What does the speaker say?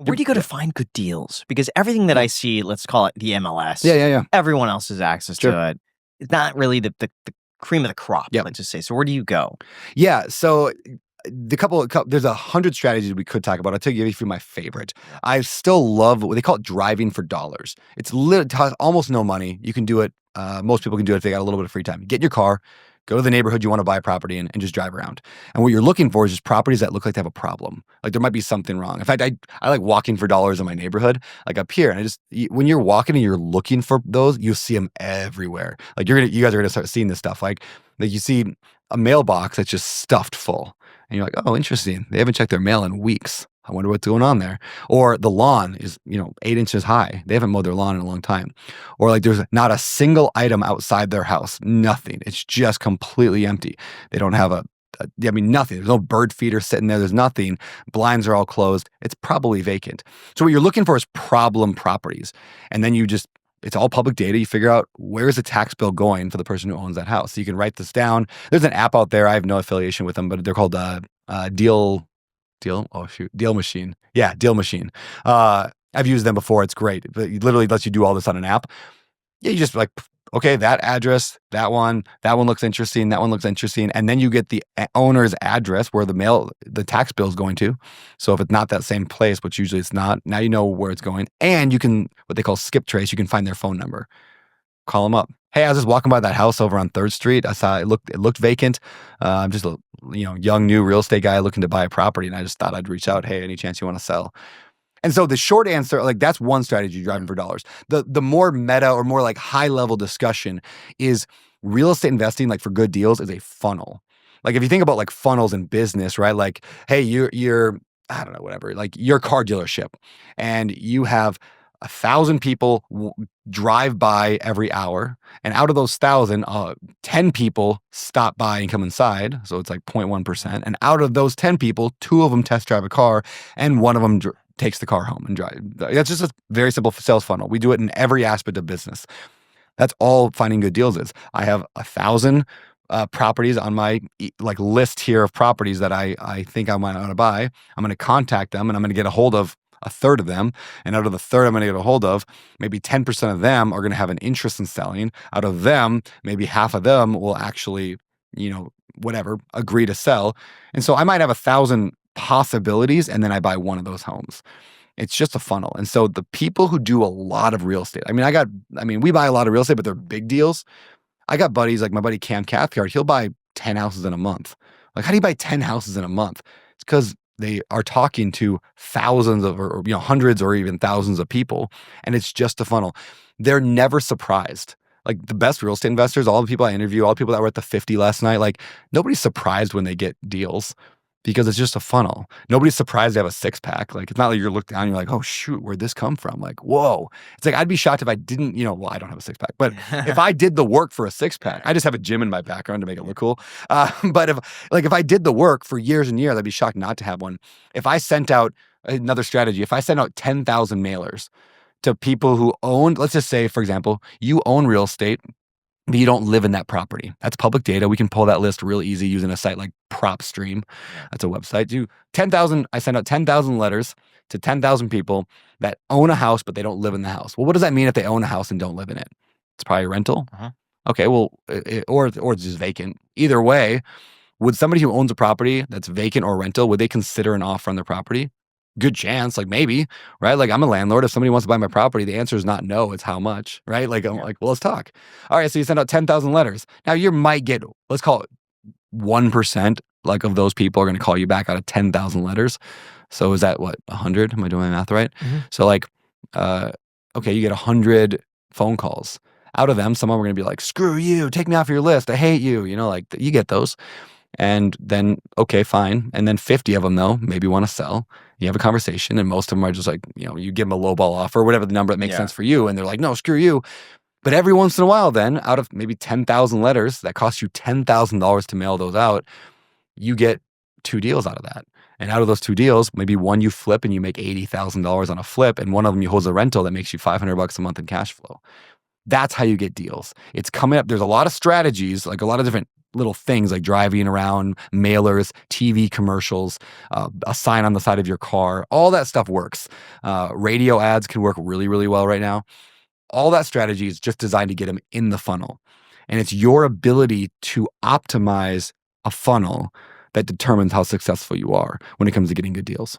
Where do you go to find good deals? Because everything that I see, let's call it the MLS, Yeah. everyone else has access Sure. to it. It's not really the cream of the crop, Yep. let's just say. So where do you go? Yeah. So there's 100 strategies we could talk about. I'll tell you a few of my favorite. I still love what they call it driving for dollars. It's almost no money. You can do it. Most people can do it if they got a little bit of free time. Get in your car, go to the neighborhood you want to buy property in, and just drive around. And what you're looking for is just properties that look like they have a problem. Like there might be something wrong. In fact, I like walking for dollars in my neighborhood, like up here. And when you're walking and you're looking for those, you'll see them everywhere. Like you guys are gonna start seeing this stuff. Like you see a mailbox that's just stuffed full. And you're like, oh, interesting. They haven't checked their mail in weeks. I wonder what's going on there. Or the lawn is, 8 inches high. They haven't mowed their lawn in a long time. Or like there's not a single item outside their house. Nothing. It's just completely empty. They don't have nothing. There's no bird feeder sitting there. There's nothing. Blinds are all closed. It's probably vacant. So what you're looking for is problem properties. And then it's all public data. You figure out where's the tax bill going for the person who owns that house. So you can write this down. There's an app out there. I have no affiliation with them, but they're called Deal Machine. Yeah, Deal Machine. I've used them before. It's great. It literally lets you do all this on an app. Yeah, you just like, okay, that address, that one looks interesting. That one looks interesting. And then you get the owner's address where the tax bill is going to. So if it's not that same place, which usually it's not, now you know where it's going. And you can, what they call skip trace, you can find their phone number. Call them up. Hey, I was just walking by that house over on 3rd Street. I saw it looked vacant. I'm just a young, new real estate guy looking to buy a property. And I just thought I'd reach out. Hey, any chance you want to sell? And so the short answer, like that's one strategy, driving for dollars. The more meta or more like high level discussion is real estate investing, like for good deals, is a funnel. Like if you think about like funnels in business, right? Like, hey, you're I don't know, whatever, like your car dealership, and you have 1,000 people drive by every hour, and out of those 1,000, 10 people stop by and come inside, so it's like 0.1%. And out of those 10 people, 2 of them test drive a car, and 1 of them takes the car home and drive. That's just a very simple sales funnel. We do it in every aspect of business. That's all finding good deals is. I have 1,000 properties on my list here of properties that I think I might want to buy. I'm going to contact them, and I'm going to get a hold of a third of them. And out of the third I'm going to get a hold of, maybe 10% of them are going to have an interest in selling. Out of them, maybe half of them will actually, agree to sell. And so I might have 1,000 possibilities, and then I buy one of those homes. It's just a funnel. And so the people who do a lot of real estate, we buy a lot of real estate, but they're big deals. I got buddies like my buddy Cam Cathcart. He'll buy 10 houses in a month. Like, how do you buy 10 houses in a month? It's because they are talking to thousands of, or hundreds or even thousands of people, and it's just a funnel. They're never surprised. Like the best real estate investors, all the people I interview, all the people that were at the 50 last night, like nobody's surprised when they get deals because it's just a funnel. Nobody's surprised they have a 6-pack. Like it's not like you're looking down and you're like, oh shoot, where'd this come from? Like, whoa. It's like, I'd be shocked if I didn't, I don't have a 6-pack, but if I did the work for a 6-pack, I just have a gym in my background to make it look cool. But if I did the work for years and years, I'd be shocked not to have one. If I sent out another strategy, if I sent out 10,000 mailers to people who owned, let's just say, for example, you own real estate, but you don't live in that property. That's public data. We can pull that list real easy using a site like PropStream. That's a website. I send out 10,000 letters to 10,000 people that own a house, but they don't live in the house. Well, what does that mean if they own a house and don't live in it? It's probably a rental. Uh-huh. Okay, well, or it's just vacant. Either way, would somebody who owns a property that's vacant or rental, would they consider an offer on their property? Good chance, like maybe, right? Like I'm a landlord. If somebody wants to buy my property, the answer is not no, it's how much, right? Like I'm like, well, let's talk. All right, so you send out 10,000 letters. Now you might get, let's call it 1%, like of those people are going to call you back out of 10,000 letters. So is that what, 100? Am I doing my math right? Mm-hmm. So like, okay, you get 100 phone calls. Out of them, some of them are going to be like, screw you, take me off your list, I hate you. Like you get those. And then, okay, fine. And then 50 of them, though, maybe want to sell. You have a conversation, and most of them are just like, you give them a lowball offer, whatever the number that makes sense for you. And they're like, no, screw you. But every once in a while, then, out of maybe 10,000 letters that cost you $10,000 to mail those out, you get 2 deals out of that. And out of those 2 deals, maybe one you flip and you make $80,000 on a flip, and one of them you hold as a rental that makes you $500 a month in cash flow. That's how you get deals. It's coming up. There's a lot of strategies, like a lot of different little things like driving around, mailers, TV commercials, a sign on the side of your car. All that stuff works. Radio ads can work really, really well right now. All that strategy is just designed to get them in the funnel. And it's your ability to optimize a funnel that determines how successful you are when it comes to getting good deals.